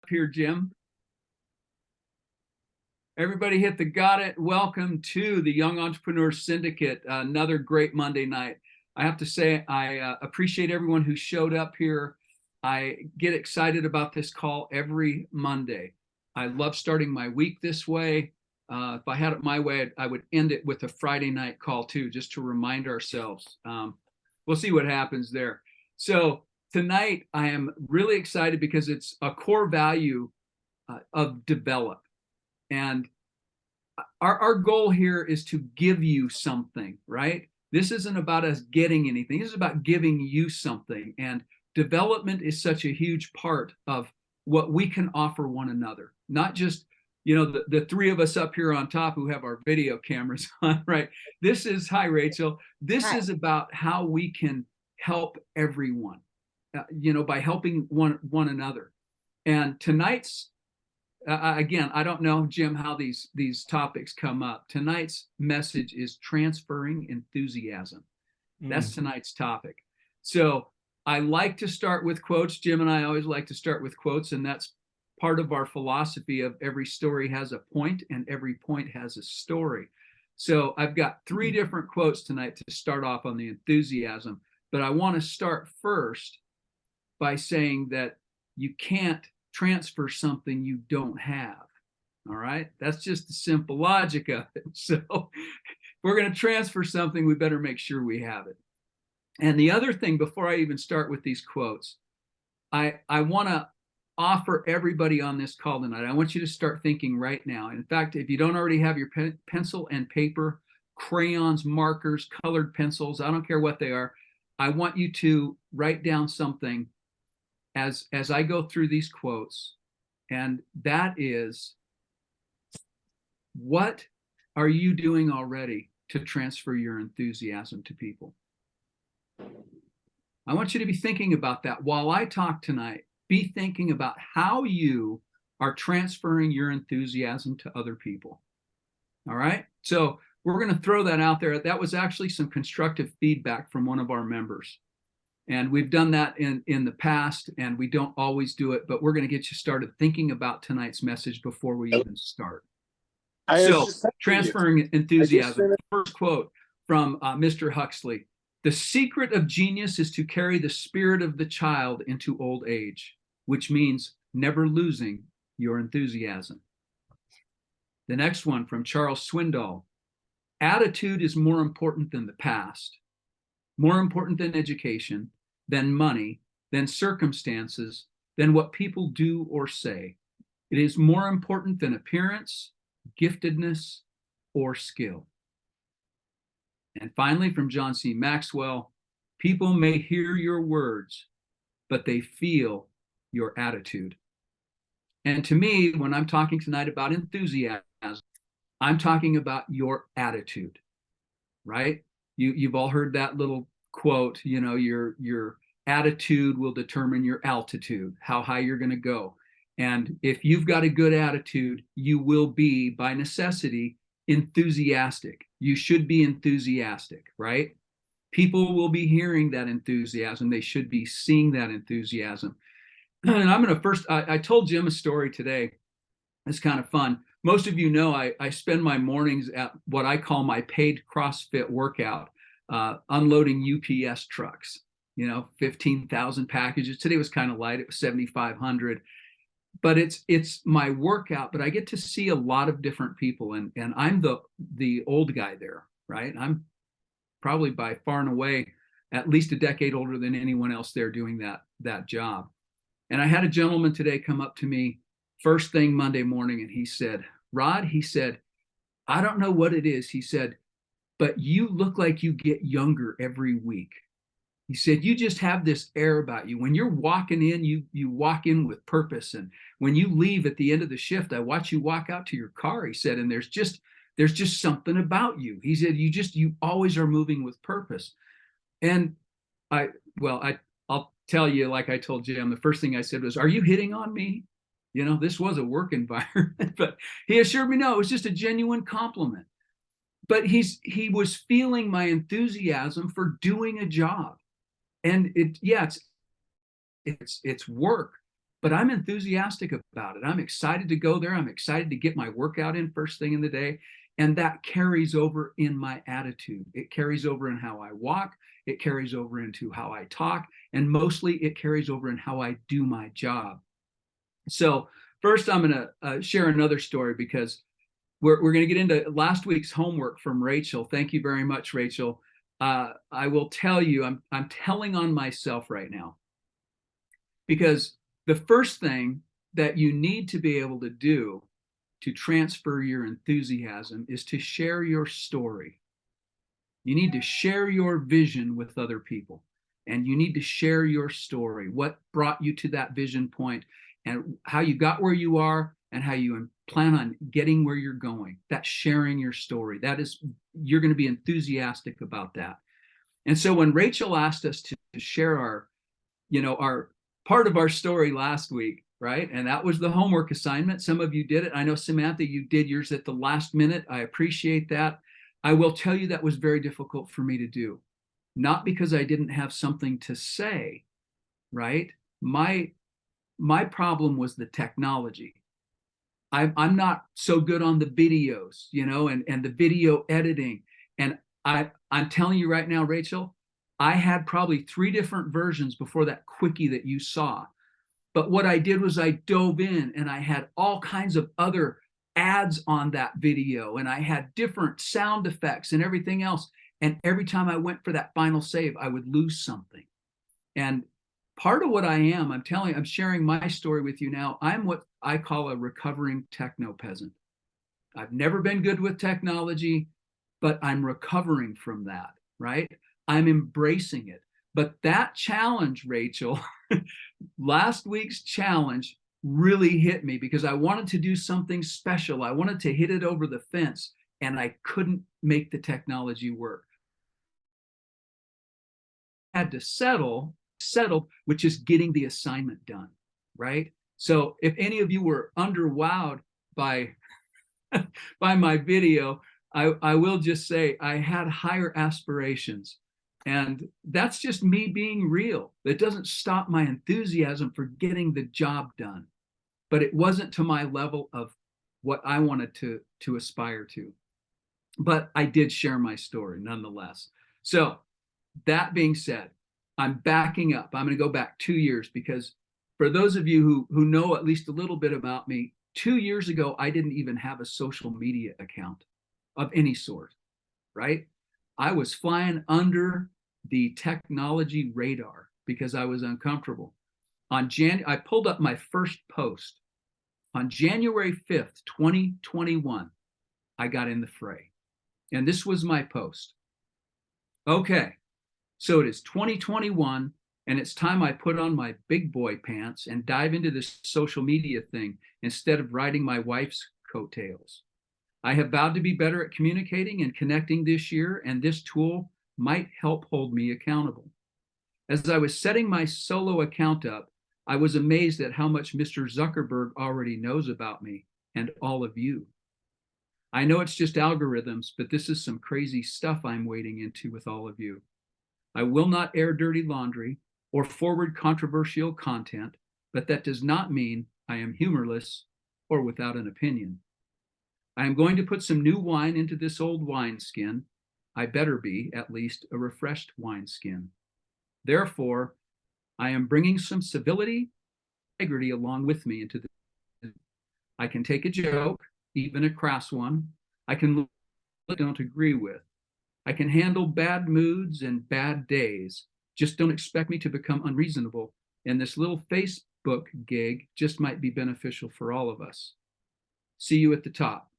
Here, Jim. Everybody hit the got it. Welcome to the Young Entrepreneurs Syndicate. Another great Monday night. I have to say, I appreciate everyone who showed up here. I get excited about this call every Monday. I love starting my week this way. If I had it my way, I would end it with a Friday night call too, just to remind ourselves. We'll see what happens there. So tonight, I am really excited because it's a core value of develop. And our goal here is to give you something, right? This isn't about us getting anything. This is about giving you something. And development is such a huge part of what we can offer one another, not just the three of us up here on top who have our video cameras on, right? This is, hi, Rachel. This is about how we can help everyone, by helping one another. And tonight's again, I don't know, Jim, how these topics come up. Tonight's message is transferring enthusiasm. That's tonight's topic. So I like to start with quotes. Jim and I always like to start with quotes, and that's part of our philosophy of every story has a point and every point has a story. So I've got three different quotes tonight to start off on the enthusiasm, but I want to start first by saying that you can't transfer something you don't have. All right, that's just the simple logic of it. So if we're going to transfer something, we better make sure we have it. And the other thing, before I even start with these quotes, I want to offer everybody on this call tonight, I want you to start thinking right now. In fact, if you don't already have your pencil and paper, crayons, markers, colored pencils, I don't care what they are, I want you to write down something as I go through these quotes, and that is, what are you doing already to transfer your enthusiasm to people? I want you to be thinking about that while I talk tonight. Be thinking about how you are transferring your enthusiasm to other people. All right, so we're going to throw that out there. That was actually some constructive feedback from one of our members. And we've done that in the past, and we don't always do it, but we're going to get you started thinking about tonight's message before we even start. So, transferring enthusiasm. First quote from Mr. Huxley. The secret of genius is to carry the spirit of the child into old age, which means never losing your enthusiasm. The next one from Charles Swindoll. Attitude is more important than the past, more important than education, than money, than circumstances, than what people do or say. It is more important than appearance, giftedness, or skill. And finally, from John C. Maxwell, people may hear your words, but they feel your attitude. And to me, when I'm talking tonight about enthusiasm, I'm talking about your attitude, right? You've all heard that little quote, your attitude will determine your altitude, how high you're going to go. And if you've got a good attitude, you will be, by necessity, enthusiastic. You should be enthusiastic, right? People will be hearing that enthusiasm. They should be seeing that enthusiasm. And I'm going to first, I told Jim a story today. It's kind of fun. Most of you know I spend my mornings at what I call my paid CrossFit workout, unloading UPS trucks, 15,000 packages. Today was kind of light. It was 7,500. But it's my workout, but I get to see a lot of different people, and I'm the old guy there, right? I'm probably by far and away at least a decade older than anyone else there doing that job. And I had a gentleman today come up to me first thing Monday morning, and he said, Rod, he said, I don't know what it is. He said, but you look like you get younger every week. He said, you just have this air about you. When you're walking in, you walk in with purpose. And when you leave at the end of the shift, I watch you walk out to your car, he said, and there's just something about you. He said, you always are moving with purpose. And I'll tell you, like I told Jim, the first thing I said was, are you hitting on me? This was a work environment, but he assured me, no, it was just a genuine compliment. But he was feeling my enthusiasm for doing a job. And it's work, but I'm enthusiastic about it. I'm excited to go there. I'm excited to get my workout in first thing in the day. And that carries over in my attitude. It carries over in how I walk. It carries over into how I talk. And mostly it carries over in how I do my job. So first, I'm going to share another story because we're going to get into last week's homework from Rachel. Thank you very much, Rachel. I will tell you, I'm telling on myself right now, because the first thing that you need to be able to do to transfer your enthusiasm is to share your story. You need to share your vision with other people, and you need to share your story, what brought you to that vision point, and how you got where you are, and how you plan on getting where you're going. That's sharing your story. That is, you're going to be enthusiastic about that. And so when Rachel asked us to share our part of our story last week, right? And that was the homework assignment. Some of you did it. I know, Samantha, you did yours at the last minute. I appreciate that. I will tell you that was very difficult for me to do. Not because I didn't have something to say, right? My problem was the technology. I'm not so good on the videos, and the video editing. And I'm telling you right now, Rachel, I had probably 3 different versions before that quickie that you saw. But what I did was I dove in and I had all kinds of other ads on that video, and I had different sound effects and everything else. And every time I went for that final save, I would lose something. And part of what I'm sharing my story with you now. I'm what I call a recovering techno peasant. I've never been good with technology, but I'm recovering from that, right? I'm embracing it. But that challenge, Rachel, last week's challenge really hit me because I wanted to do something special. I wanted to hit it over the fence, and I couldn't make the technology work. I had to settle, which is getting the assignment done, right? So if any of you were underwowed by by my video, I will just say I had higher aspirations. And that's just me being real. It doesn't stop my enthusiasm for getting the job done. But it wasn't to my level of what I wanted to aspire to. But I did share my story nonetheless. So that being said, I'm backing up. I'm going to go back 2 years because for those of you who know at least a little bit about me, 2 years ago, I didn't even have a social media account of any sort, right? I was flying under the technology radar because I was uncomfortable. I pulled up my first post on January 5th, 2021. I got in the fray. And this was my post. Okay, so it is 2021, and it's time I put on my big boy pants and dive into this social media thing instead of riding my wife's coattails. I have vowed to be better at communicating and connecting this year, and this tool might help hold me accountable. As I was setting my solo account up, I was amazed at how much Mr. Zuckerberg already knows about me and all of you. I know it's just algorithms, but this is some crazy stuff I'm wading into with all of you. I will not air dirty laundry or forward controversial content, but that does not mean I am humorless or without an opinion. I am going to put some new wine into this old wineskin. I better be at least a refreshed wineskin. Therefore, I am bringing some civility, integrity along with me into the. I can take a joke, even a crass one. I can don't agree with. I can handle bad moods and bad days. Just don't expect me to become unreasonable. And this little Facebook gig just might be beneficial for all of us. See you at the top.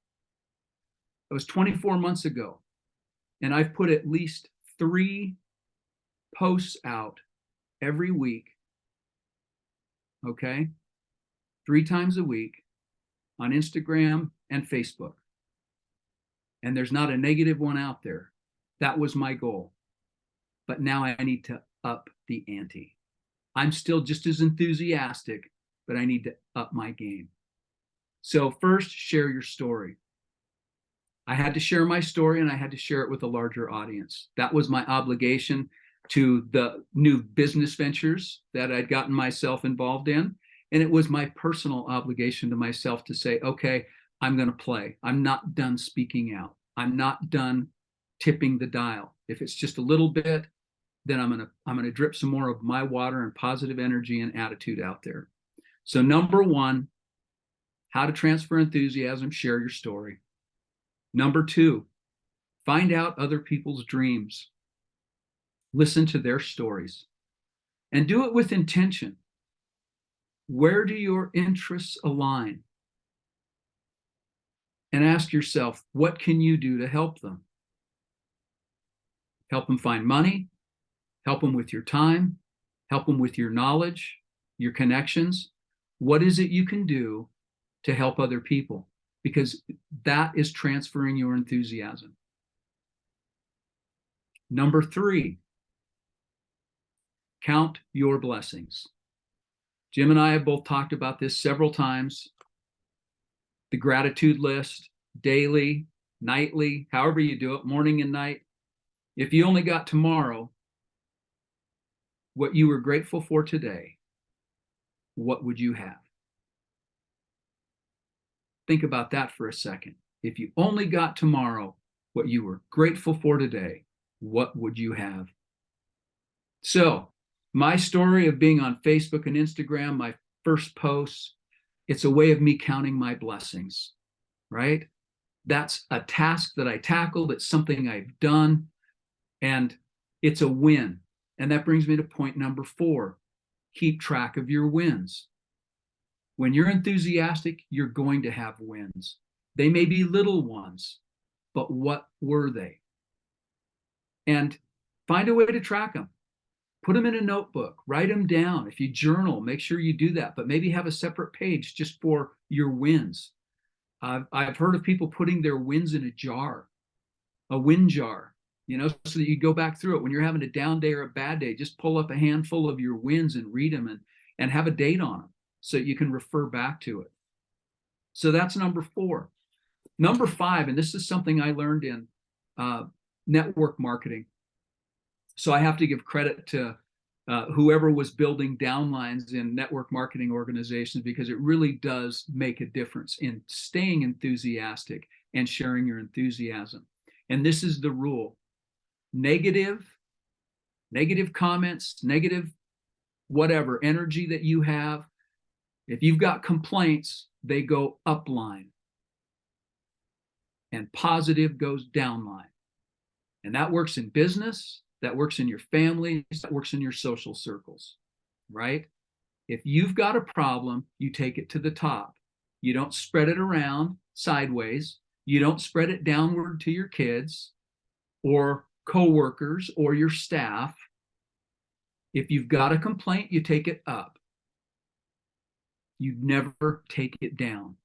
It was 24 months ago, and I've put at least 3 posts out every week, okay? 3 times a week on Instagram and Facebook. And there's not a negative one out there. That was my goal. But now I need to up the ante. I'm still just as enthusiastic, but I need to up my game. So first, share your story. I had to share my story, and I had to share it with a larger audience. That was my obligation to the new business ventures that I'd gotten myself involved in. And it was my personal obligation to myself to say, okay, I'm going to play. I'm not done speaking out. I'm not done tipping the dial. If it's just a little bit, then I'm going to drip some more of my water and positive energy and attitude out there. So number one, how to transfer enthusiasm, share your story. Number two, find out other people's dreams. Listen to their stories and do it with intention. Where do your interests align? And ask yourself, what can you do to help them? Help them find money, help them with your time, help them with your knowledge, your connections. What is it you can do to help other people? Because that is transferring your enthusiasm. Number three, count your blessings. Jim and I have both talked about this several times. The gratitude list, daily, nightly, however you do it, morning and night. If you only got tomorrow what you were grateful for today, what would you have? Think about that for a second. If you only got tomorrow what you were grateful for today, what would you have? So, my story of being on Facebook and Instagram, my first posts, it's a way of me counting my blessings, right? That's a task that I tackled. It's something I've done, and it's a win. And that brings me to point number 4. Keep track of your wins. When you're enthusiastic, you're going to have wins. They may be little ones, but what were they? And find a way to track them. Put them in a notebook, write them down. If you journal, make sure you do that, but maybe have a separate page just for your wins. I've heard of people putting their wins in a jar, a win jar, so that you go back through it. When you're having a down day or a bad day, just pull up a handful of your wins and read them and have a date on them so you can refer back to it. So that's number 4. Number 5, and this is something I learned in network marketing. So I have to give credit to whoever was building downlines in network marketing organizations, because it really does make a difference in staying enthusiastic and sharing your enthusiasm. And this is the rule. Negative comments, negative whatever energy that you have, if you've got complaints, they go upline. And positive goes downline. And that works in business. That works in your family, that works in your social circles, right? If you've got a problem, you take it to the top. You don't spread it around sideways. You don't spread it downward to your kids or coworkers or your staff. If you've got a complaint, you take it up. You never take it down.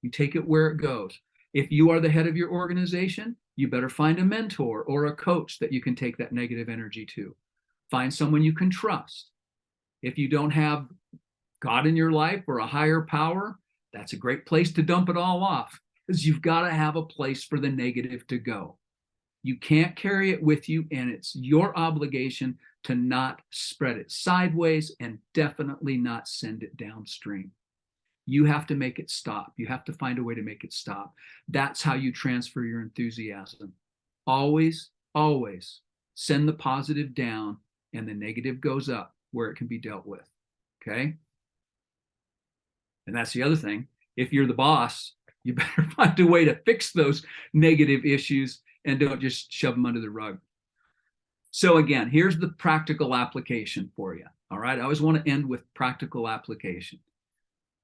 You take it where it goes. If you are the head of your organization, you better find a mentor or a coach that you can take that negative energy to. Find someone you can trust. If you don't have God in your life or a higher power, that's a great place to dump it all off, because you've got to have a place for the negative to go. You can't carry it with you, and it's your obligation to not spread it sideways and definitely not send it downstream. You have to make it stop. You have to find a way to make it stop. That's how you transfer your enthusiasm. Always, always send the positive down and the negative goes up where it can be dealt with. Okay? And that's the other thing. If you're the boss, you better find a way to fix those negative issues and don't just shove them under the rug. So again, here's the practical application for you. All right? I always want to end with practical application.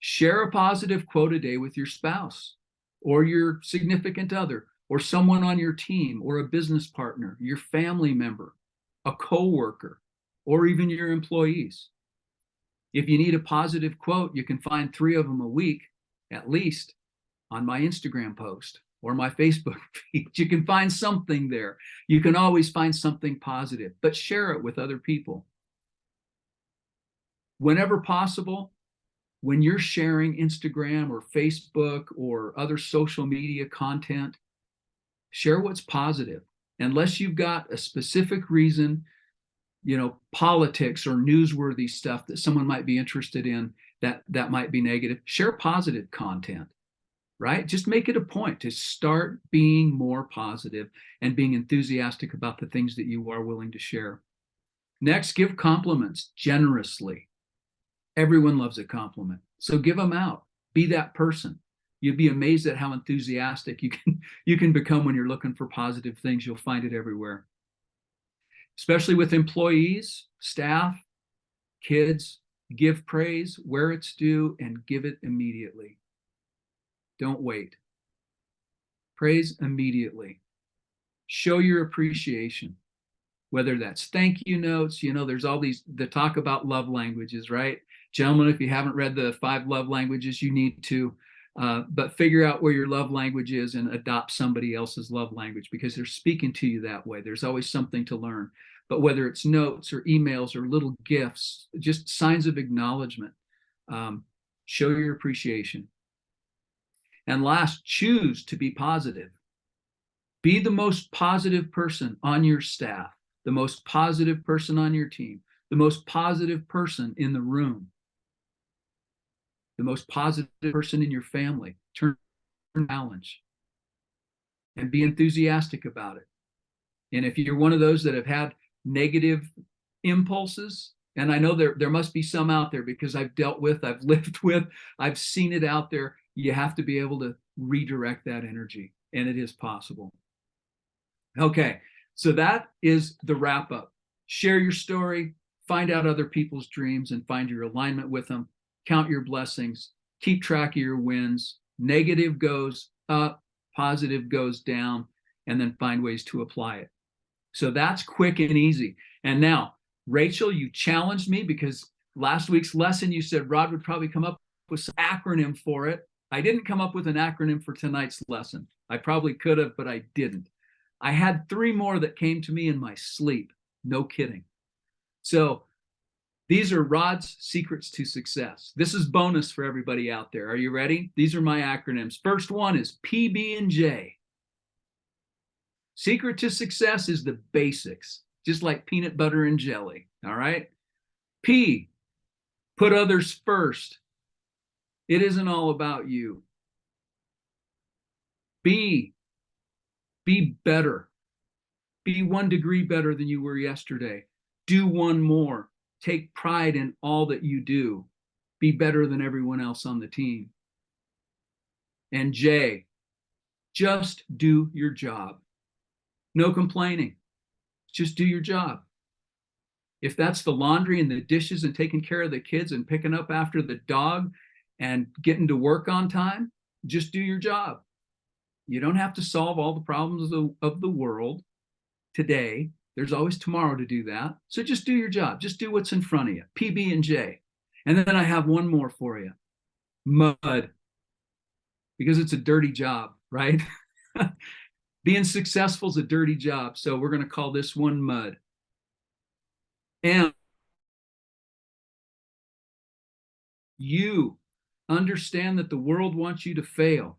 Share a positive quote a day with your spouse or your significant other or someone on your team or a business partner, your family member, a coworker, or even your employees. If you need a positive quote, you can find 3 of them a week, at least, on my Instagram post or my Facebook feed. You can find something there. You can always find something positive, but share it with other people. Whenever possible, when you're sharing Instagram or Facebook or other social media content, share what's positive. Unless you've got a specific reason, politics or newsworthy stuff that someone might be interested in, that might be negative. Share positive content, right? Just make it a point to start being more positive and being enthusiastic about the things that you are willing to share. Next, give compliments generously. Everyone loves a compliment, so give them out. Be that person. You'd be amazed at how enthusiastic you can become when you're looking for positive things. You'll find it everywhere, especially with employees, staff, kids. Give praise where it's due and give it immediately. Don't wait. Praise immediately. Show your appreciation, whether that's thank you notes. There's all the talk about love languages, right? Gentlemen, if you haven't read the 5 love languages, you need to. But figure out where your love language is and adopt somebody else's love language, because they're speaking to you that way. There's always something to learn. But whether it's notes or emails or little gifts, just signs of acknowledgement, show your appreciation. And last, choose to be positive. Be the most positive person on your staff, the most positive person on your team, the most positive person in the room, the most positive person in your family. Turn challenge and be enthusiastic about it. And if you're one of those that have had negative impulses, and I know there must be some out there, because I've dealt with, I've lived with, I've seen it out there. You have to be able to redirect that energy, and it is possible. Okay, so that is the wrap up. Share your story, find out other people's dreams, and find your alignment with them. Count your blessings, keep track of your wins. Negative goes up, positive goes down, and then find ways to apply it. So that's quick and easy. And now, Rachel, you challenged me, because last week's lesson, you said Rod would probably come up with some acronym for it. I didn't come up with an acronym for tonight's lesson. I probably could have, but I didn't. I had 3 more that came to me in my sleep. No kidding. So these are Rod's secrets to success. This is bonus for everybody out there. Are you ready? These are my acronyms. First one is PB&J. Secret to success is the basics, just like peanut butter and jelly. All right. P, put others first. It isn't all about you. B, be better. Be 1 degree better than you were yesterday. Do 1 more. Take pride in all that you do. Be better than everyone else on the team. And J, just do your job. No complaining. Just do your job. If that's the laundry and the dishes and taking care of the kids and picking up after the dog and getting to work on time, just do your job. You don't have to solve all the problems of the world today. There's always tomorrow to do that. So just do your job. Just do what's in front of you. PB&J. And then I have 1 more for you. Mud. Because it's a dirty job, right? Being successful is a dirty job. So we're going to call this one mud. M, you understand that the world wants you to fail.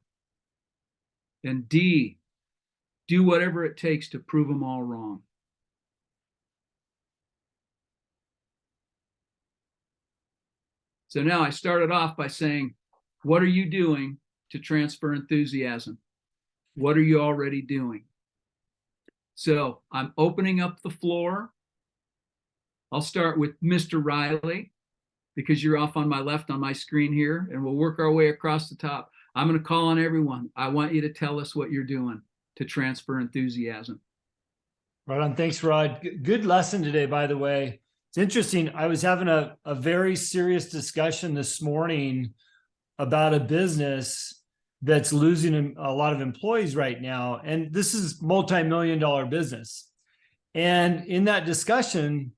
And D, do whatever it takes to prove them all wrong. So now I started off by saying, what are you doing to transfer enthusiasm? What are you already doing? So I'm opening up the floor. I'll start with Mr. Riley, because you're off on my left on my screen here, and we'll work our way across the top. I'm going to call on everyone. I want you to tell us what you're doing to transfer enthusiasm. Right on. Thanks, Rod. Good lesson today, by the way. It's interesting. I was having a very serious discussion this morning about a business that's losing a lot of employees right now. And this is multi-million-dollar business. And in that discussion,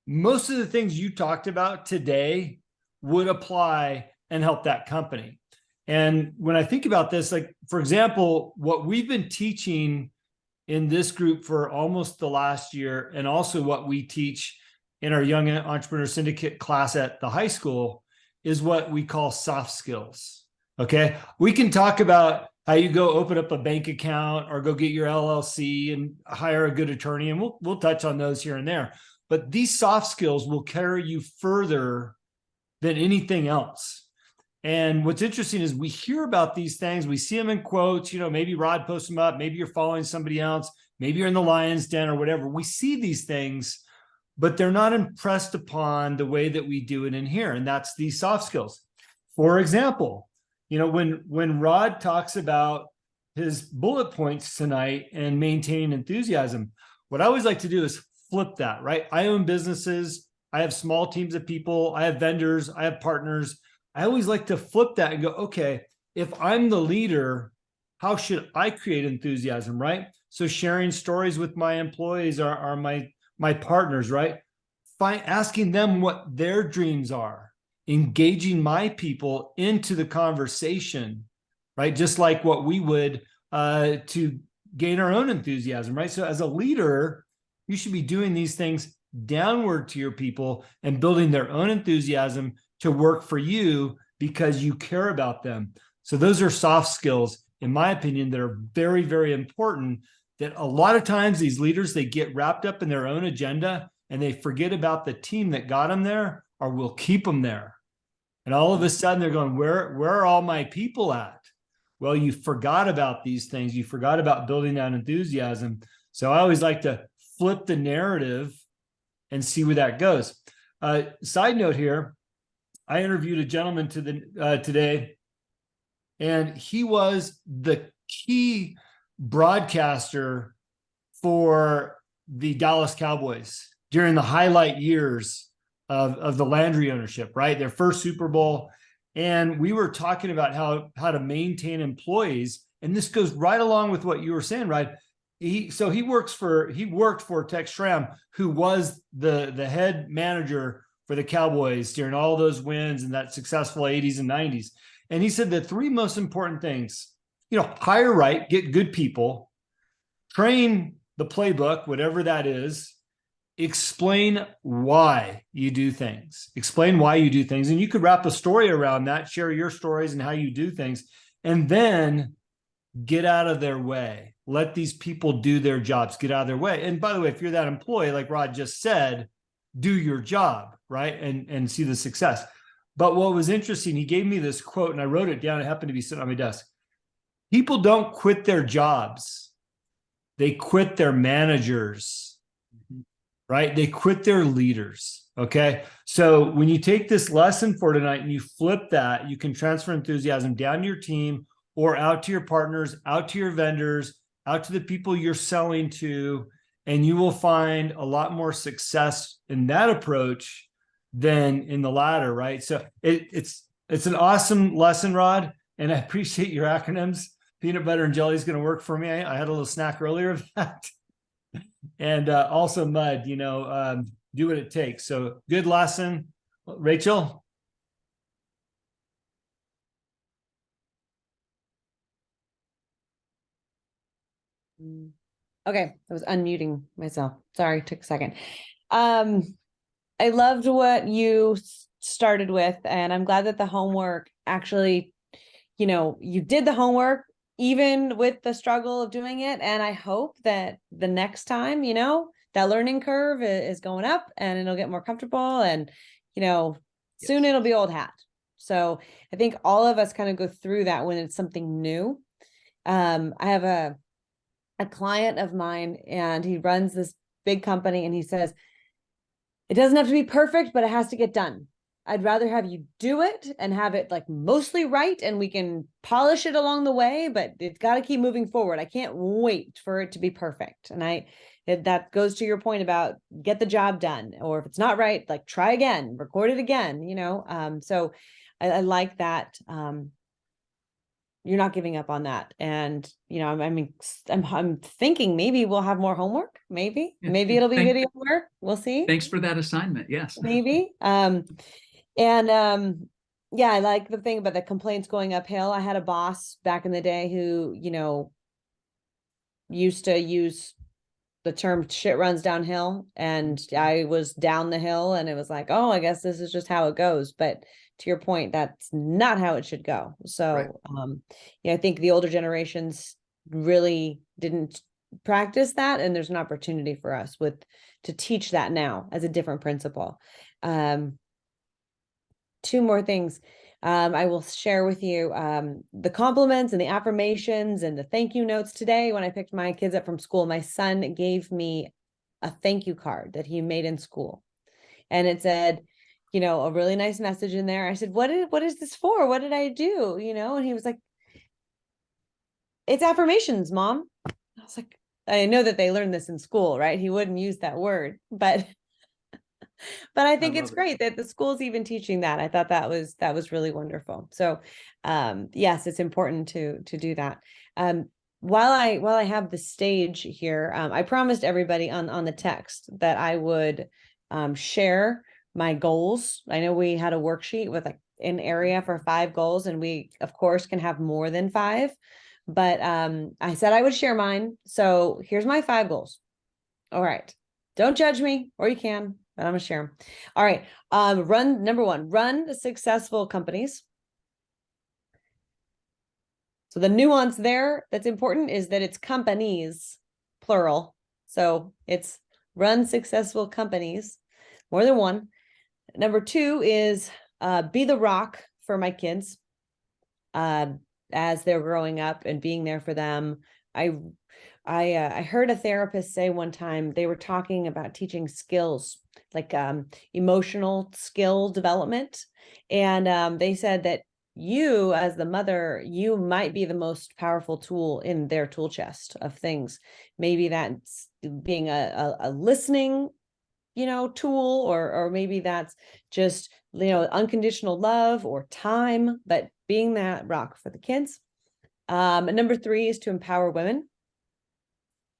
most of the things you talked about today would apply and help that company. And when I think about this, like, for example, what we've been teaching in this group for almost the last year, and also what we teach in our Young Entrepreneur Syndicate class at the high school, is what we call soft skills. Okay. We can talk about how you go open up a bank account or go get your LLC and hire a good attorney. And we'll touch on those here and there. But these soft skills will carry you further than anything else. And what's interesting is we hear about these things, we see them in quotes, maybe Rod posts them up, maybe you're following somebody else, maybe you're in the lion's den or whatever. We see these things, but they're not impressed upon the way that we do it in here. And that's these soft skills. For example, when Rod talks about his bullet points tonight and maintaining enthusiasm, what I always like to do is flip that, right? I own businesses. I have small teams of people. I have vendors. I have partners. I always like to flip that and go, okay, if I'm the leader, how should I create enthusiasm, right? So sharing stories with my employees are my partners, right? Asking them what their dreams are, engaging my people into the conversation, right? Just like what we would to gain our own enthusiasm, right? So as a leader, you should be doing these things downward to your people and building their own enthusiasm to work for you because you care about them. So those are soft skills, in my opinion, that are very, very important, that a lot of times these leaders, they get wrapped up in their own agenda and they forget about the team that got them there or will keep them there. And all of a sudden they're going, where are all my people at? Well, you forgot about these things. You forgot about building that enthusiasm. So I always like to flip the narrative and see where that goes. Side note here, I interviewed a gentleman today, and he was the key broadcaster for the Dallas Cowboys during the highlight years of the Landry ownership, right? Their first Super Bowl. And we were talking about how to maintain employees. And this goes right along with what you were saying, right? He worked for Tex Schramm, who was the head manager for the Cowboys during all those wins and that successful 80s and 90s. And he said the three most important things, hire right, get good people, train the playbook, whatever that is, explain why you do things. Explain why you do things. And you could wrap a story around that, share your stories and how you do things, and then get out of their way. Let these people do their jobs, get out of their way. And by the way, if you're that employee, like Rod just said, do your job, right? And see the success. But what was interesting, he gave me this quote and I wrote it down. It happened to be sitting on my desk. People don't quit their jobs. They quit their managers, right? They quit their leaders. Okay. So when you take this lesson for tonight and you flip that, you can transfer enthusiasm down to your team or out to your partners, out to your vendors, out to the people you're selling to, and you will find a lot more success in that approach than in the latter, right? So it's an awesome lesson, Rod, and I appreciate your acronyms. Peanut butter and jelly is going to work for me. I had a little snack earlier of that. And also mud, do what it takes. So good lesson. Rachel? Okay, I was unmuting myself. Sorry, took a second. I loved what you started with, and I'm glad that the homework actually, you did the homework even with the struggle of doing it. And I hope that the next time, that learning curve is going up and it'll get more comfortable and, soon it'll be old hat. So I think all of us kind of go through that when it's something new. I have a client of mine and he runs this big company and he says, it doesn't have to be perfect, but it has to get done. I'd rather have you do it and have it like mostly right and we can polish it along the way, but it's got to keep moving forward. I can't wait for it to be perfect. And that goes to your point about get the job done, or if it's not right, like try again, record it again, so I like that. You're not giving up on that. And, I'm thinking maybe we'll have more homework. Maybe it'll be video work. We'll see. Thanks for that assignment. Yes. Maybe. Yeah, I like the thing about the complaints going uphill. I had a boss back in the day who, used to use the term shit runs downhill, and I was down the hill and it was like, oh, I guess this is just how it goes. But to your point, that's not how it should go. So, I think the older generations really didn't practice that. And there's an opportunity for us to teach that now as a different principle. two more things. I will share with you the compliments and the affirmations and the thank you notes today. When I picked my kids up from school, my son gave me a thank you card that he made in school. And it said, you know, a really nice message in there. I said, what is this for? What did I do? You know, and he was like, it's affirmations, Mom. I was like, I know that they learned this in school, right? He wouldn't use that word, but I think it's love it. great that the school's even teaching that. I thought that was really wonderful. So yes, it's important to do that. While I have the stage here, I promised everybody on the text that I would share my goals. I know we had a worksheet with like an area for 5 goals, and we of course can have more than 5, but I said I would share mine. So here's my 5 goals. All right. Don't judge me, or you can, but I'm gonna share them. All right. Number 1, run successful companies. So the nuance there that's important is that it's companies, plural. So it's run successful companies, more than one. Number 2 is be the rock for my kids as they're growing up, and being there for them. I heard a therapist say one time, they were talking about teaching skills like emotional skill development. And they said that you as the mother, you might be the most powerful tool in their tool chest of things. Maybe that's being a listening, you know, tool, or maybe that's just, you know, unconditional love or time, but being that rock for the kids. Number 3 is to empower women.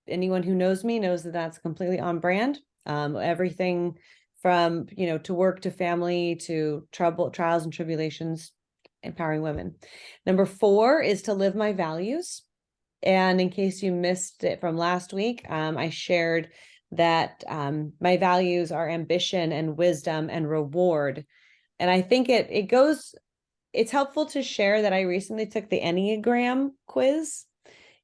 Anyone who knows me knows that that's completely on brand. Everything from, you know, to work, to family, to trials and tribulations, empowering women. Number 4 is to live my values. And in case you missed it from last week, I shared that my values are ambition and wisdom and reward. And I think it's helpful to share that I recently took the Enneagram quiz.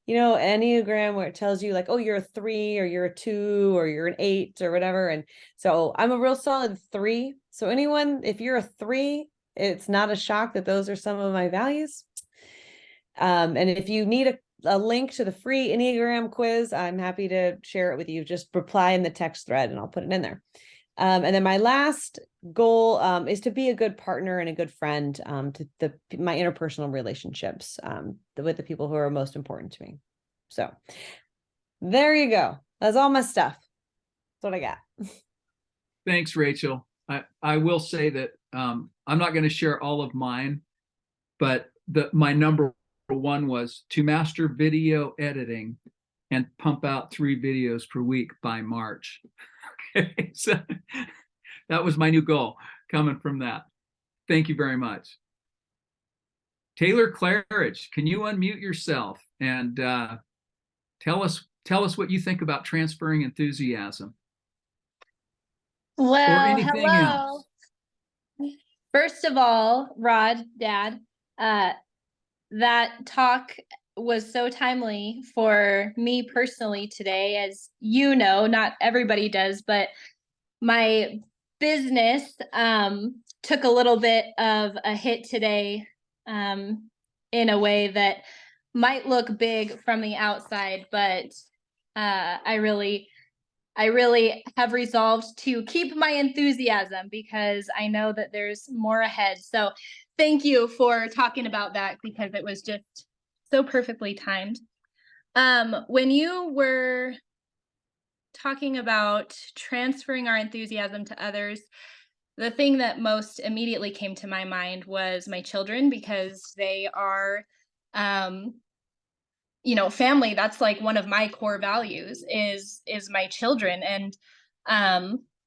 You know, Enneagram, where it tells you like, oh, you're a 3 or you're a 2 or you're an 8 or whatever. And so I'm a real solid 3. So anyone, if you're a 3, it's not a shock that those are some of my values. And if you need a link to the free Enneagram quiz, I'm happy to share it with you. Just reply in the text thread and I'll put it in there. And then my last goal is to be a good partner and a good friend to my interpersonal relationships with the people who are most important to me. So there you go. That's all my stuff. That's what I got. Thanks, Rachel. I will say that I'm not going to share all of mine, but my number 1 was to master video editing and pump out 3 videos per week by March. Okay, so that was my new goal coming from that. Thank you very much. Taylor Claridge, can you unmute yourself and tell us what you think about transferring enthusiasm? Well, or anything hello. else? First of all, Rod, Dad, that talk was so timely for me personally today. As you know, not everybody does, but my business took a little bit of a hit today in a way that might look big from the outside, but I really have resolved to keep my enthusiasm because I know that there's more ahead. So thank you for talking about that, because it was just so perfectly timed. When you were talking about transferring our enthusiasm to others, the thing that most immediately came to my mind was my children, because they are family. That's like one of my core values is my children. And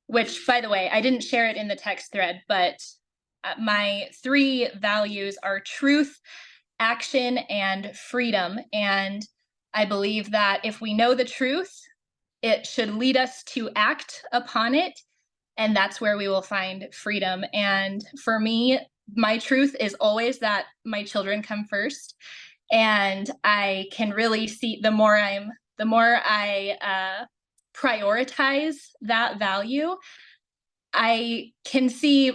which, by the way, I didn't share it in the text thread, but my 3 values are truth, action, and freedom. And I believe that if we know the truth, it should lead us to act upon it. And that's where we will find freedom. And for me, my truth is always that my children come first. And I can really see the more I prioritize that value, I can see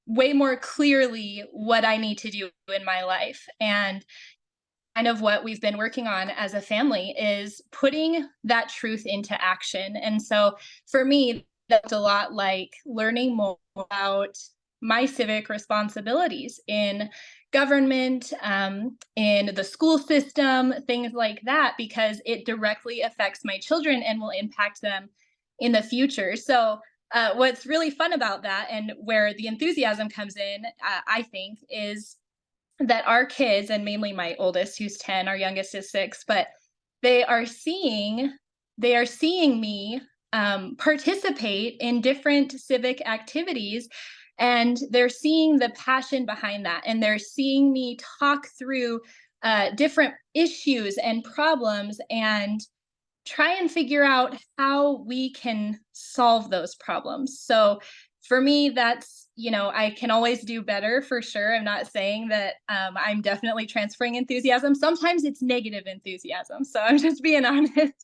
way more clearly what I need to do in my life. And kind of what we've been working on as a family is putting that truth into action. And so for me, that's a lot like learning more about my civic responsibilities in government, in the school system, things like that, because it directly affects my children and will impact them in the future. So what's really fun about that, and where the enthusiasm comes in, I think, is that our kids, and mainly my oldest who's 10, our youngest is 6, but they are seeing me participate in different civic activities, and they're seeing the passion behind that, and they're seeing me talk through different issues and problems and try and figure out how we can solve those problems. So for me, that's, I can always do better for sure. I'm not saying that I'm definitely transferring enthusiasm. Sometimes it's negative enthusiasm. So I'm just being honest.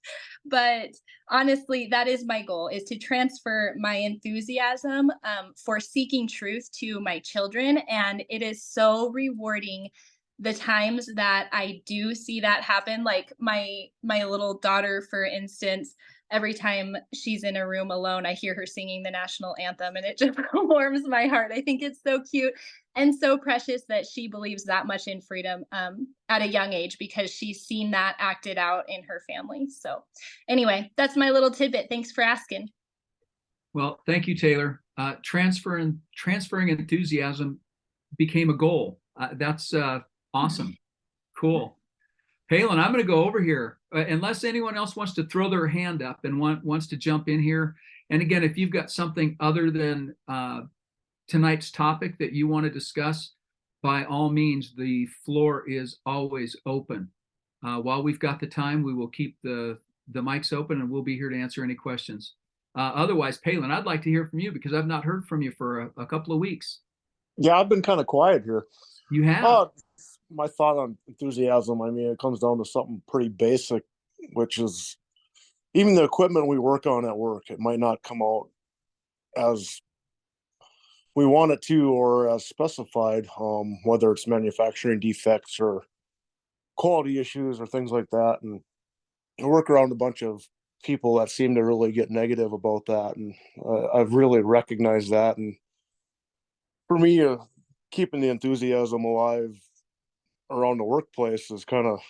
But honestly, that is my goal, is to transfer my enthusiasm for seeking truth to my children. And it is so rewarding the times that I do see that happen. Like my little daughter, for instance, every time she's in a room alone, I hear her singing the national anthem, and it just warms my heart. I think it's so cute and so precious that she believes that much in freedom at a young age, because she's seen that acted out in her family. So anyway, that's my little tidbit. Thanks for asking. Well, thank you, Taylor. Transferring enthusiasm became a goal. That's awesome. Cool. Palin, I'm going to go over here, unless anyone else wants to throw their hand up and wants to jump in here. And again, if you've got something other than tonight's topic that you want to discuss, by all means, the floor is always open. While we've got the time, we will keep the mics open, and we'll be here to answer any questions. Otherwise, Palin, I'd like to hear from you, because I've not heard from you for a couple of weeks. Yeah, I've been kind of quiet here. You have? My thought on enthusiasm, I mean, it comes down to something pretty basic, which is even the equipment we work on at work, it might not come out as we want it to or as specified, whether it's manufacturing defects or quality issues or things like that. And I work around a bunch of people that seem to really get negative about that. And I've really recognized that. And for me, keeping the enthusiasm alive around the workplace is kind of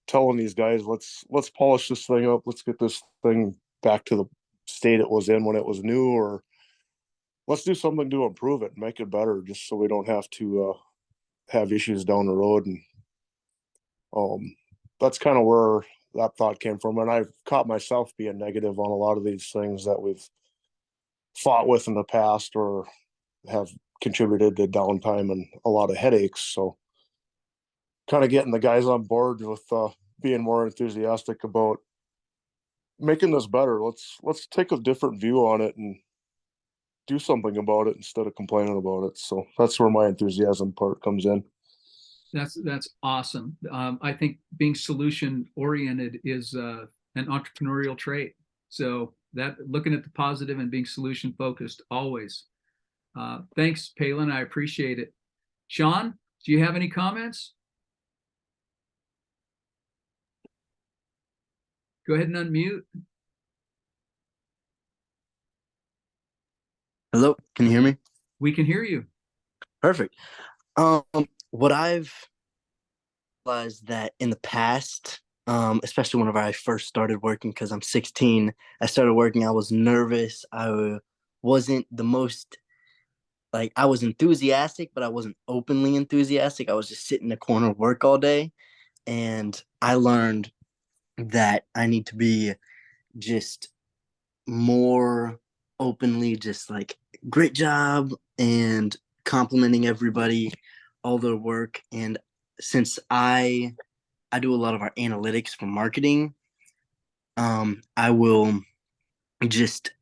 telling these guys, let's polish this thing up. Let's get this thing back to the state it was in when it was new, or let's do something to improve it, make it better, just so we don't have to have issues down the road. And that's kind of where that thought came from. And I've caught myself being negative on a lot of these things that we've fought with in the past, or have contributed to downtime and a lot of headaches. So kind of getting the guys on board with being more enthusiastic about making this better. Let's take a different view on it and do something about it instead of complaining about it. So that's where my enthusiasm part comes in. That's awesome. I think being solution oriented is an entrepreneurial trait. So that looking at the positive and being solution focused always. Thanks, Palin. I appreciate it. Sean, do you have any comments? Go ahead and unmute. Hello, can you hear me? We can hear you. Perfect. What I've realized that in the past, especially whenever I first started working, because I'm 16, I started working, I was nervous. I wasn't the most, I was enthusiastic, but I wasn't openly enthusiastic. I was just sitting in the corner of work all day. And I learned that I need to be just more openly, just great job, and complimenting everybody, all their work. And since I do a lot of our analytics for marketing, I will just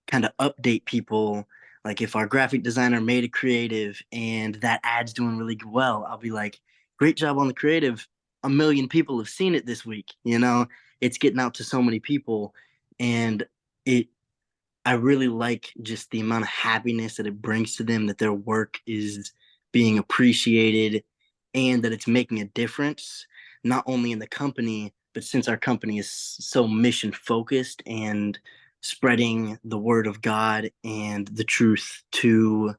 kind of update people. Like if our graphic designer made a creative and that ad's doing really well, I'll be like, great job on the creative. 1 million people have seen it this week. It's getting out to so many people, and it I really like just the amount of happiness that it brings to them, that their work is being appreciated and that it's making a difference, not only in the company, but since our company is so mission focused and spreading the word of God and the truth to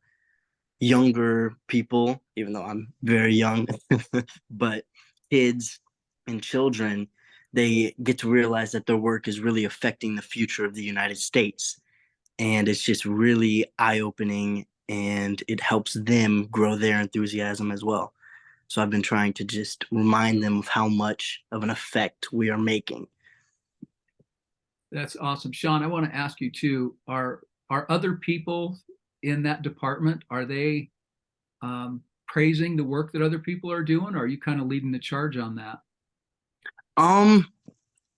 younger people, even though I'm very young, but kids and children, they get to realize that their work is really affecting the future of the United States. And it's just really eye opening and it helps them grow their enthusiasm as well. So I've been trying to just remind them of how much of an effect we are making. That's awesome. Sean, I want to ask you too, are other people in that department, are they praising the work that other people are doing, or are you kind of leading the charge on that? Um,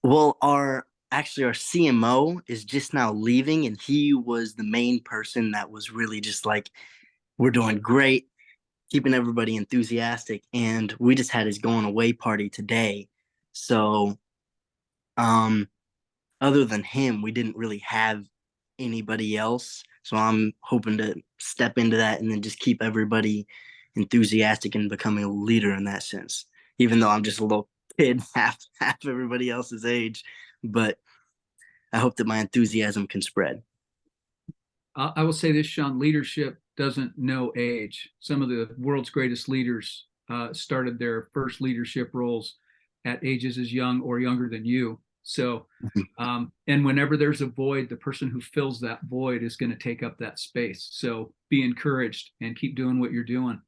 well, our CMO is just now leaving, and he was the main person that was really just like, we're doing great, keeping everybody enthusiastic, and we just had his going away party today. So, um, other than him, we didn't really have anybody else. So I'm hoping to step into that and then just keep everybody enthusiastic and becoming a leader in that sense. Even though I'm just a little kid, half everybody else's age, but I hope that my enthusiasm can spread. I will say this, Sean, leadership doesn't know age. Some of the world's greatest leaders started their first leadership roles at ages as young or younger than you. So, and whenever there's a void, the person who fills that void is going to take up that space. So be encouraged and keep doing what you're doing.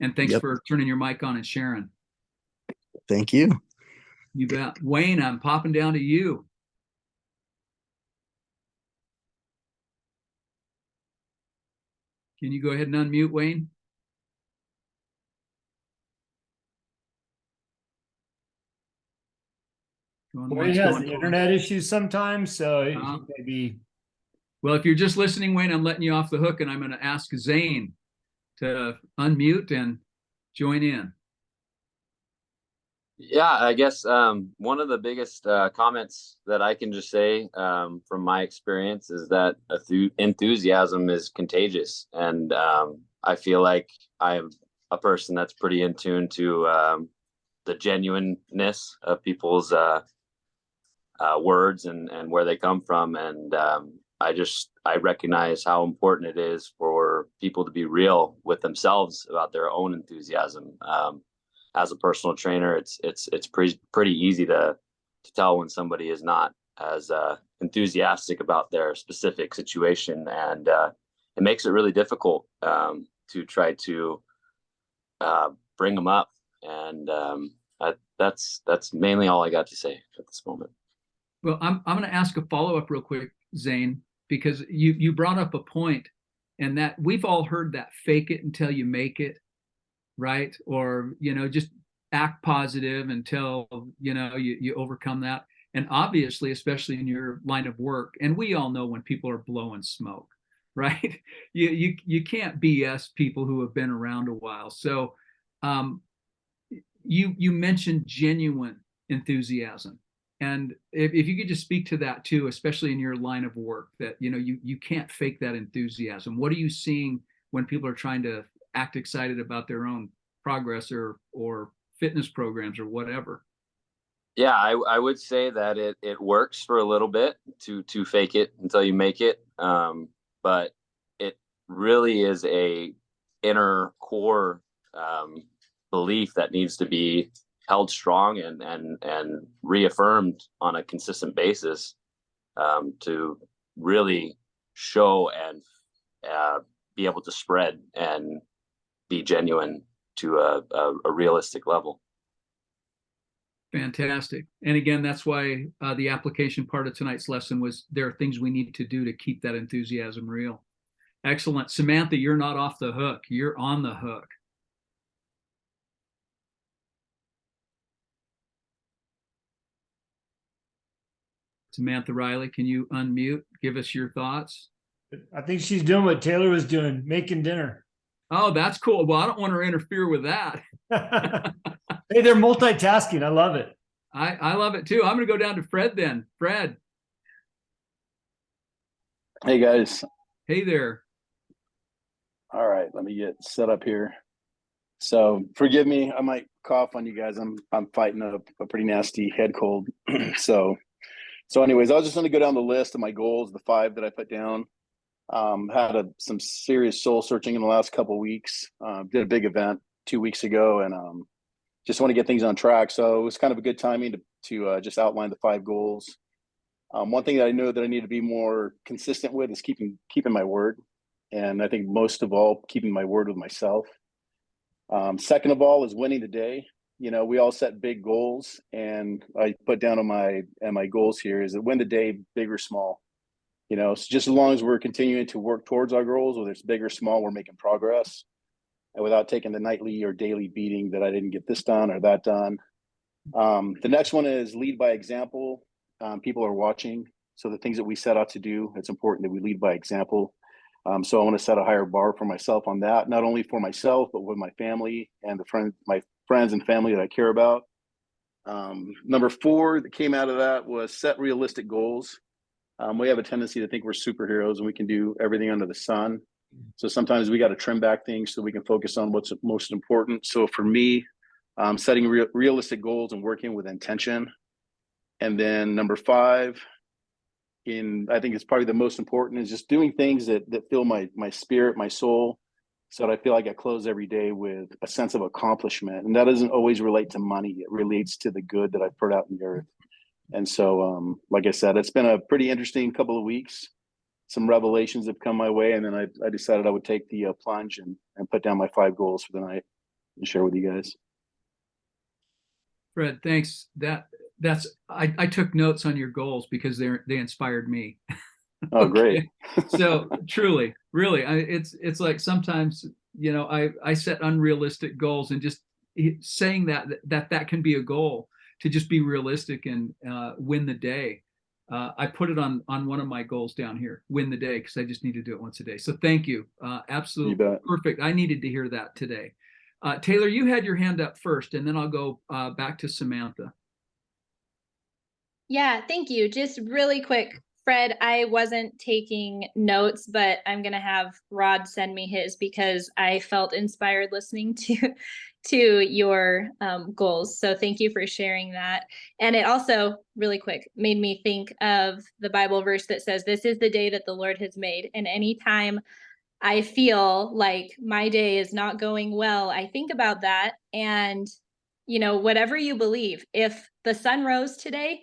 And thanks Yep. for turning your mic on and sharing. Thank you. You bet. Wayne, I'm popping down to you. Can you go ahead and unmute, Wayne? Wayne has internet issues sometimes, so he may be. Well, if you're just listening, Wayne, I'm letting you off the hook, and I'm going to ask Zane to unmute and join in. Yeah, I guess one of the biggest comments that I can just say from my experience is that enthusiasm is contagious. And I feel like I'm a person that's pretty in tune to the genuineness of people's words and where they come from. And I recognize how important it is for people to be real with themselves about their own enthusiasm. As a personal trainer, it's pretty easy to tell when somebody is not as enthusiastic about their specific situation, and it makes it really difficult to try to bring them up. And that's mainly all I got to say at this moment. Well, I'm going to ask a follow-up real quick, Zane, because you brought up a point, and that we've all heard that fake it until you make it, right? Or, just act positive until, you overcome that. And obviously, especially in your line of work, and we all know when people are blowing smoke, right? You can't BS people who have been around a while. So you mentioned genuine enthusiasm. And if you could just speak to that too, especially in your line of work, that you can't fake that enthusiasm. What are you seeing when people are trying to act excited about their own progress or fitness programs or whatever? Yeah, I would say that it works for a little bit to fake it until you make it, but it really is a inner core belief that needs to be held strong and reaffirmed on a consistent basis to really show and be able to spread and be genuine to a realistic level. Fantastic. And again, that's why the application part of tonight's lesson was there are things we need to do to keep that enthusiasm real. Excellent. Samantha, you're not off the hook. You're on the hook. Samantha Riley, can you unmute? Give us your thoughts. I think she's doing what Taylor was doing, making dinner. Oh, that's cool. Well, I don't want to interfere with that. Hey, they're multitasking. I love it. I love it too. I'm going to go down to Fred then. Fred. Hey guys. Hey there. All right, let me get set up here. So forgive me, I might cough on you guys. I'm fighting a pretty nasty head cold. So anyways, I was just gonna go down the list of my goals, the 5 that I put down. Had some serious soul searching in the last couple of weeks. Did a big event 2 weeks ago, and just want to get things on track. So it was kind of a good timing to just outline the 5 goals. One thing that I know that I need to be more consistent with is keeping my word, and I think most of all, keeping my word with myself. Second of all is winning the day. You know, we all set big goals, and I put down on my goals here is to win the day, big or small. You know, so just as long as we're continuing to work towards our goals, whether it's big or small, we're making progress, and without taking the nightly or daily beating that I didn't get this done or that done. The next one is lead by example. People are watching, so the things that we set out to do, it's important that we lead by example. So I want to set a higher bar for myself on that, not only for myself, but with my family and my friends and family that I care about. Number 4 that came out of that was set realistic goals. We have a tendency to think we're superheroes and we can do everything under the sun. So sometimes we got to trim back things so we can focus on what's most important. So for me, setting realistic goals and working with intention. And then number 5, I think it's probably the most important, is just doing things that fill my spirit, my soul, so that I feel like I close every day with a sense of accomplishment. And that doesn't always relate to money. It relates to the good that I've put out in the earth. And so, like I said, it's been a pretty interesting couple of weeks. Some revelations have come my way, and then I decided I would take the plunge and put down my 5 goals for the night and share with you guys. Fred, thanks. I took notes on your goals because they inspired me. Oh, great. So truly, really, it's like sometimes, you know, I set unrealistic goals, and just saying that can be a goal, to just be realistic and win the day. I put it on one of my goals down here, win the day, because I just need to do it once a day. So thank you. Absolutely perfect. I needed to hear that today. Taylor, you had your hand up first, and then I'll go back to Samantha. Yeah, thank you. Just really quick, Fred, I wasn't taking notes, but I'm going to have Rod send me his because I felt inspired listening to your goals. So thank you for sharing that. And it also, really quick, made me think of the Bible verse that says, "This is the day that the Lord has made." And anytime I feel like my day is not going well, I think about that. And, you know, whatever you believe, if the sun rose today,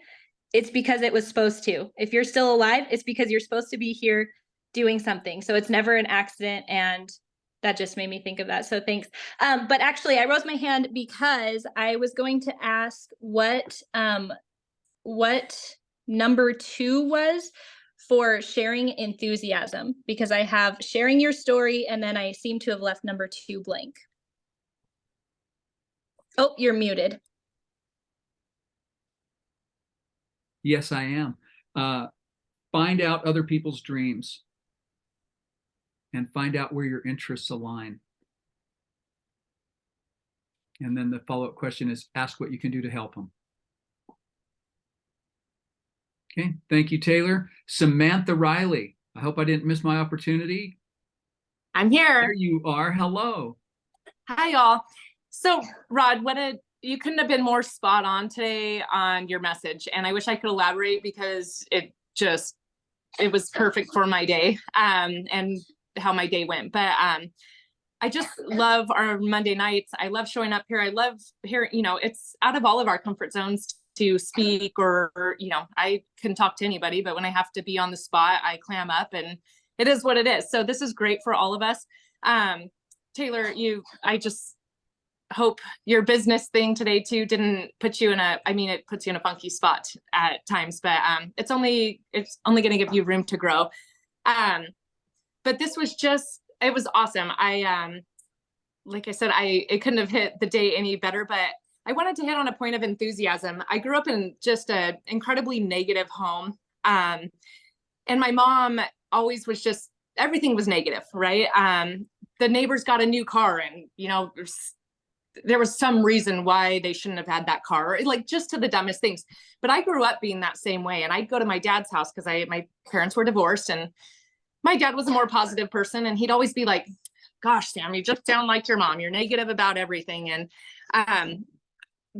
it's because it was supposed to. If you're still alive, it's because you're supposed to be here doing something. So it's never an accident. And that just made me think of that. So thanks. But actually, I rose my hand because I was going to ask what number 2 was for sharing enthusiasm, because I have sharing your story, and then I seem to have left number 2 blank. Oh, you're muted. Yes, I am. Find out other people's dreams and find out where your interests align. And then the follow-up question is, ask what you can do to help them. Okay, thank you, Taylor. Samantha Riley, I hope I didn't miss my opportunity. I'm here. There you are. Hello. Hi, y'all. So, Rod, you couldn't have been more spot on today on your message. And I wish I could elaborate because it was perfect for my day and how my day went. But I just love our Monday nights. I love showing up here. I love hearing, it's out of all of our comfort zones to speak, or, I can talk to anybody, but when I have to be on the spot, I clam up, and it is what it is. So this is great for all of us. Taylor, I just hope your business thing today too didn't put you in it puts you in a funky spot at times, but it's only going to give you room to grow. But this was it was awesome. Like I said, it couldn't have hit the day any better, but I wanted to hit on a point of enthusiasm. I grew up in just an incredibly negative home. And my mom always was everything was negative, right? The neighbors got a new car, and, there was some reason why they shouldn't have had that car, like just to the dumbest things. But I grew up being that same way. And I'd go to my dad's house because my parents were divorced, and my dad was a more positive person, and he'd always be like, gosh, Sam, you just sound like your mom. You're negative about everything. And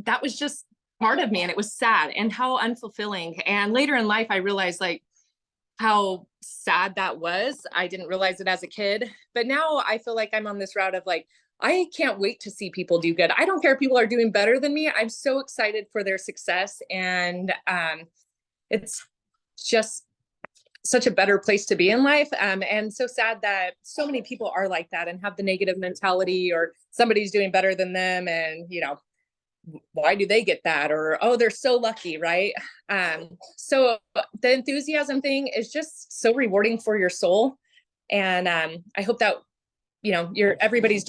that was just part of me, and it was sad and how unfulfilling. And later in life, I realized like how sad that was. I didn't realize it as a kid, but now I feel like I'm on this route of like, I can't wait to see people do good. I don't care if people are doing better than me. I'm so excited for their success. And it's just such a better place to be in life. And so sad that so many people are like that and have the negative mentality, or somebody's doing better than them. And, you know, why do they get that? Or, oh, they're so lucky, right? So the enthusiasm thing is just so rewarding for your soul. And I hope that, you know, everybody's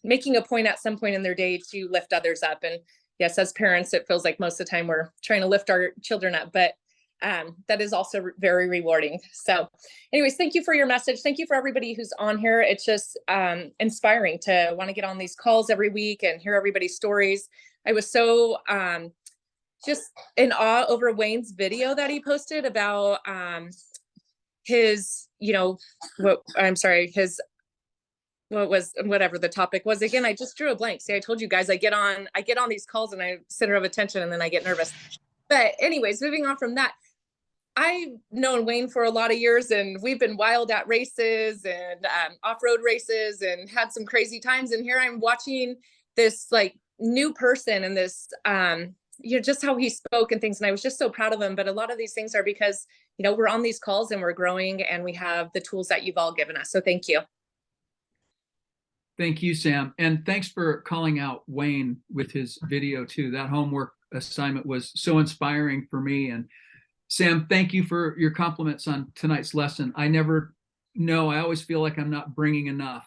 making a point at some point in their day to lift others up. And yes, as parents, it feels like most of the time we're trying to lift our children up, but that is also very rewarding. So anyways, thank you for your message. Thank you for everybody who's on here. It's just inspiring to want to get on these calls every week and hear everybody's stories. I was so just in awe over Wayne's video that he posted about his, you know, whatever the topic was. Again, I just drew a blank. See, I told you guys, I get on these calls and I'm center of attention, and then I get nervous. But anyways, moving on from that, I've known Wayne for a lot of years, and we've been wild at races and off-road races and had some crazy times. And here I'm watching this like new person, and this, you know, just how he spoke and things. And I was just so proud of him. But a lot of these things are because, you know, we're on these calls and we're growing, and we have the tools that you've all given us. So thank you. Thank you, Sam. And thanks for calling out Wayne with his video too. That homework assignment was so inspiring for me. And Sam, thank you for your compliments on tonight's lesson. I never know, I always feel like I'm not bringing enough.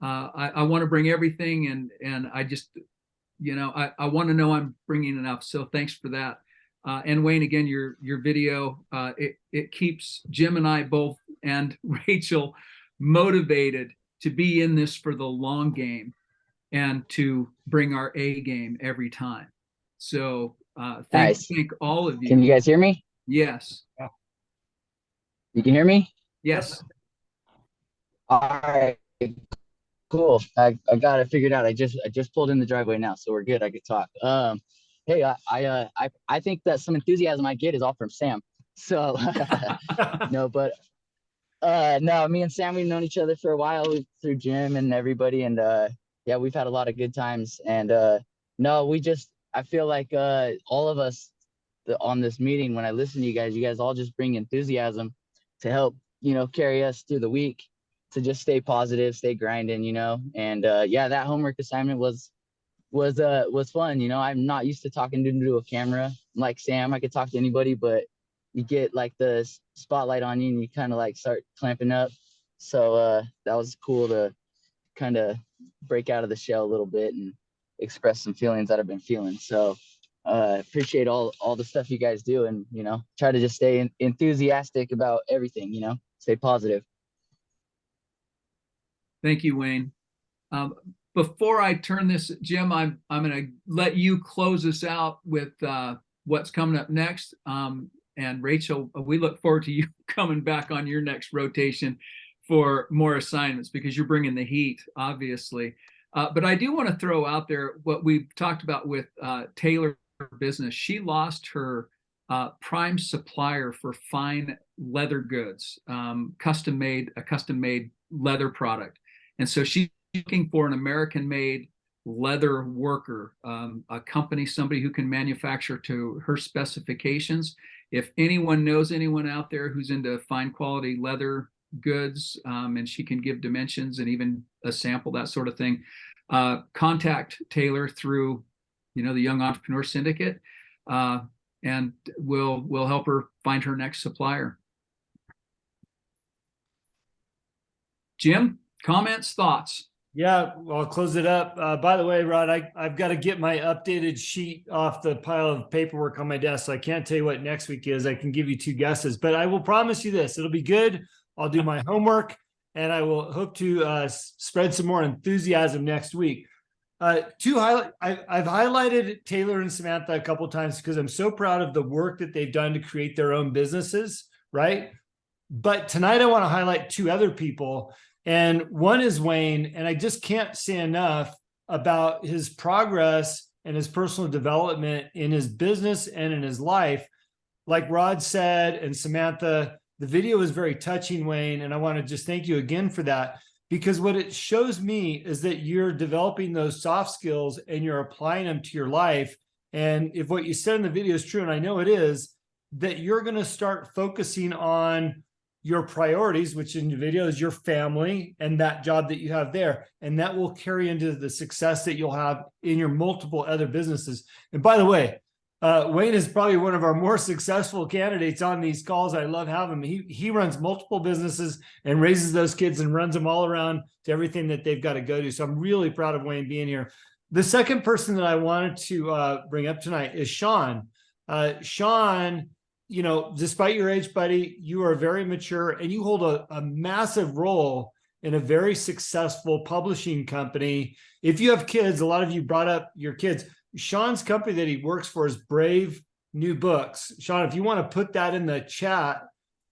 I want to bring everything, and I just, you know, I want to know I'm bringing enough. So thanks for that. And Wayne, again, your video, it keeps Jim and I both, and Rachel, motivated to be in this for the long game and to bring our A game every time. So thank all of you. Can you guys hear me? Yes. You can hear me? Yes. All right. Cool. I got it figured out. I just pulled in the driveway now, so we're good. I could talk. Hey, I think that some enthusiasm I get is all from Sam. So no, but no, me and Sam, we've known each other for a while through Jim and everybody, and yeah, we've had a lot of good times. And no, I feel like all of us on this meeting, when I listen to you guys all just bring enthusiasm to help, you know, carry us through the week, to just stay positive, stay grinding, you know. And yeah, that homework assignment was fun. You know, I'm not used to talking to a camera like Sam. I could talk to anybody, but you get like the spotlight on you and you kind of like start clamping up. So that was cool to kind of break out of the shell a little bit and express some feelings that I've been feeling. So appreciate all the stuff you guys do, and, you know, try to just stay enthusiastic about everything, you know, stay positive. Thank you, Wayne. Before I turn this, Jim, I'm going to let you close us out with what's coming up next. And Rachel, we look forward to you coming back on your next rotation for more assignments, because you're bringing the heat, obviously. But I do want to throw out there what we've talked about with Taylor business. She lost her prime supplier for fine leather goods, custom made leather product. And so she's looking for an American-made leather worker, a company, somebody who can manufacture to her specifications. If anyone knows anyone out there who's into fine quality leather goods, and she can give dimensions and even a sample, that sort of thing, contact Taylor through, you know, the Young Entrepreneur Syndicate, and we'll help her find her next supplier. Jim, comments, thoughts? Yeah, well, I'll close it up. By the way, Rod, I've got to get my updated sheet off the pile of paperwork on my desk. So I can't tell you what next week is. I can give you 2 guesses, but I will promise you this. It'll be good. I'll do my homework, and I will hope to spread some more enthusiasm next week. I've highlighted Taylor and Samantha a couple of times because I'm so proud of the work that they've done to create their own businesses, right? But tonight I want to highlight two other people. And one is Wayne. And I just can't say enough about his progress and his personal development in his business and in his life. Like Rod said, and Samantha, the video is very touching, Wayne. And I want to just thank you again for that, because what it shows me is that you're developing those soft skills and you're applying them to your life. And if what you said in the video is true, and I know it is, that you're going to start focusing on your priorities, which in the video is your family and that job that you have there. And that will carry into the success that you'll have in your multiple other businesses. And by the way, Wayne is probably one of our more successful candidates on these calls. I love having him. He runs multiple businesses and raises those kids and runs them all around to everything that they've got to go to. So I'm really proud of Wayne being here. The second person that I wanted to bring up tonight is Sean. Sean, you know, despite your age, buddy, you are very mature and you hold a massive role in a very successful publishing company. If you have kids, a lot of you brought up your kids. Sean's company that he works for is Brave New Books. Sean, if you want to put that in the chat,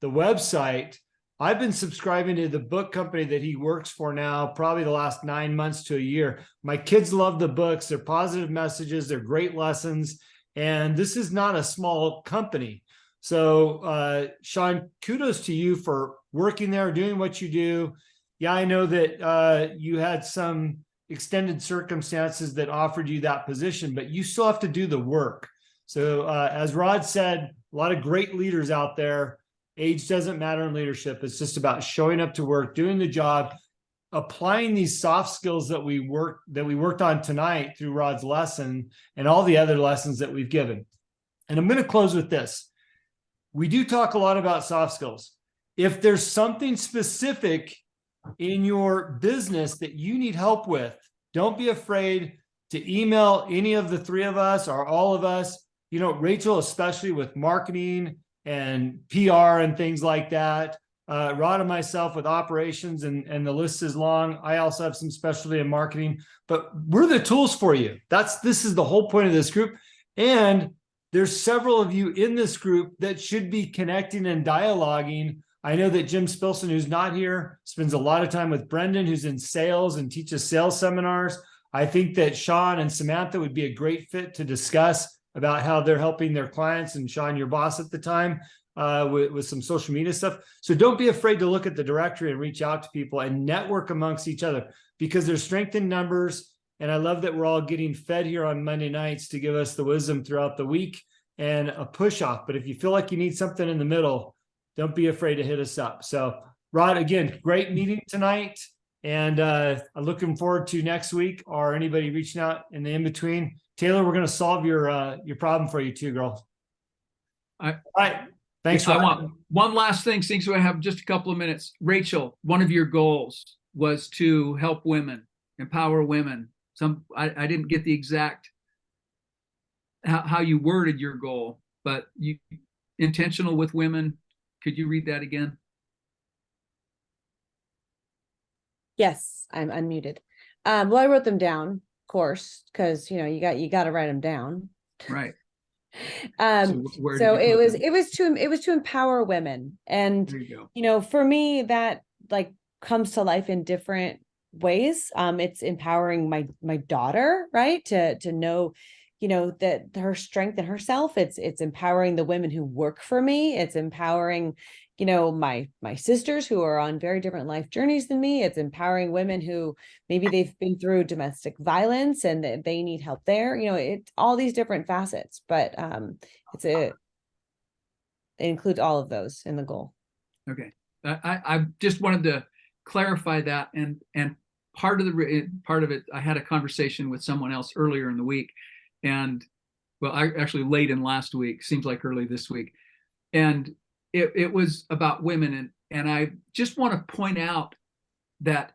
the website, I've been subscribing to the book company that he works for now, probably the last 9 months to a year. My kids love the books. They're positive messages. They're great lessons. And this is not a small company. So, Sean, kudos to you for working there, doing what you do. Yeah, I know that you had some extended circumstances that offered you that position, but you still have to do the work. So, as Rod said, a lot of great leaders out there. Age doesn't matter in leadership. It's just about showing up to work, doing the job, applying these soft skills that we worked on tonight through Rod's lesson and all the other lessons that we've given. And I'm going to close with this. We do talk a lot about soft skills. If there's something specific in your business that you need help with, don't be afraid to email any of the three of us or all of us. You know, Rachel, especially with marketing and PR and things like that. Rod and myself with operations, and the list is long. I also have some specialty in marketing, but we're the tools for you. This is the whole point of this group. And there's several of you in this group that should be connecting and dialoguing. I know that Jim Spilson, who's not here, spends a lot of time with Brendan, who's in sales and teaches sales seminars. I think that Sean and Samantha would be a great fit to discuss about how they're helping their clients, and Sean, your boss at the time, with some social media stuff. So don't be afraid to look at the directory and reach out to people and network amongst each other, because there's strength in numbers. And I love that we're all getting fed here on Monday nights to give us the wisdom throughout the week and a push off. But if you feel like you need something in the middle, don't be afraid to hit us up. So Rod, again, great meeting tonight. And I'm looking forward to next week, or anybody reaching out in the in-between. Taylor, we're going to solve your problem for you too, girl. All right. Thanks, Rod. I want one last thing, since we have just a couple of minutes. Rachel, one of your goals was to help women, empower women. I didn't get the exact how you worded your goal, but you intentional with women. Could you read that again? Yes, I'm unmuted. Well, I wrote them down, of course, because you got to write them down. Right. So it was to empower women. And there you go. For me, that like comes to life in different ways. It's empowering my daughter, right? To know, that her strength in herself. It's empowering the women who work for me. It's empowering, my sisters who are on very different life journeys than me. It's empowering women who maybe they've been through domestic violence and they need help there. It's all these different facets, but it includes all of those in the goal. Okay. I just wanted to clarify that, and part of it, I had a conversation with someone else earlier in the week, and I actually late in last week, seems like early this week, and it was about women, and I just want to point out that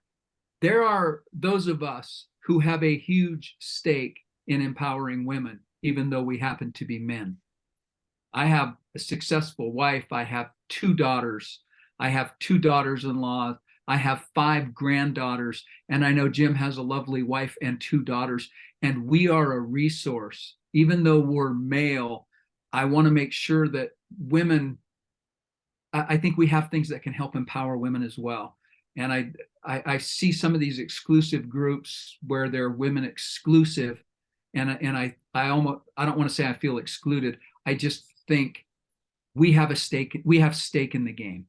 there are those of us who have a huge stake in empowering women, even though we happen to be men. I have a successful wife. I have 2 daughters. I have 2 daughters-in-law. I have 5 granddaughters, and I know Jim has a lovely wife and 2 daughters, and we are a resource. Even though we're male, I want to make sure that women I think we have things that can help empower women as well. And I see some of these exclusive groups where they're women exclusive, and I don't want to say I feel excluded. I just think we have stake in the game.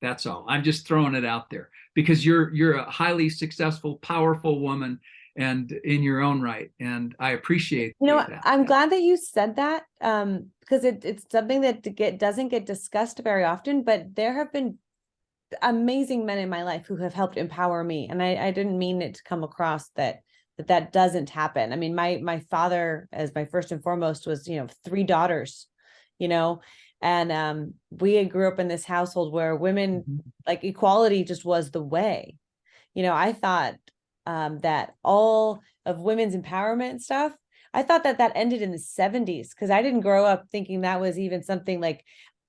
That's all. I'm just throwing it out there because you're a highly successful, powerful woman, and in your own right. And I appreciate that. I'm glad that you said that, because it's something that doesn't get discussed very often, but there have been amazing men in my life who have helped empower me. And I didn't mean it to come across that doesn't happen. I mean, my father, as my first and foremost, was, 3 daughters, and we grew up in this household where women, like, equality just was the way. I thought that all of women's empowerment stuff, I thought that ended in the 70s, because I didn't grow up thinking that was even something, like,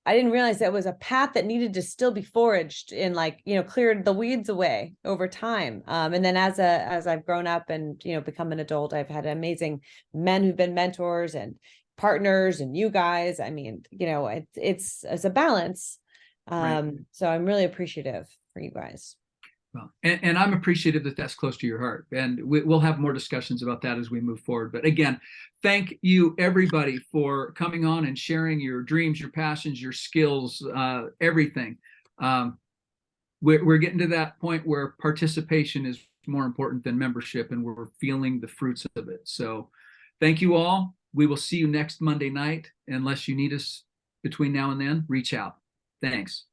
I didn't realize that was a path that needed to still be foraged and, like, cleared the weeds away over time. And then as I've grown up and, become an adult, I've had amazing men who've been mentors and partners, and you guys. I mean, it's a balance. Right. So I'm really appreciative for you guys. Well, and I'm appreciative that that's close to your heart, and we'll have more discussions about that as we move forward. But again, thank you everybody for coming on and sharing your dreams, your passions, your skills, everything. We're getting to that point where participation is more important than membership, and we're feeling the fruits of it. So thank you all. We will see you next Monday night. Unless you need us between now and then, reach out. Thanks.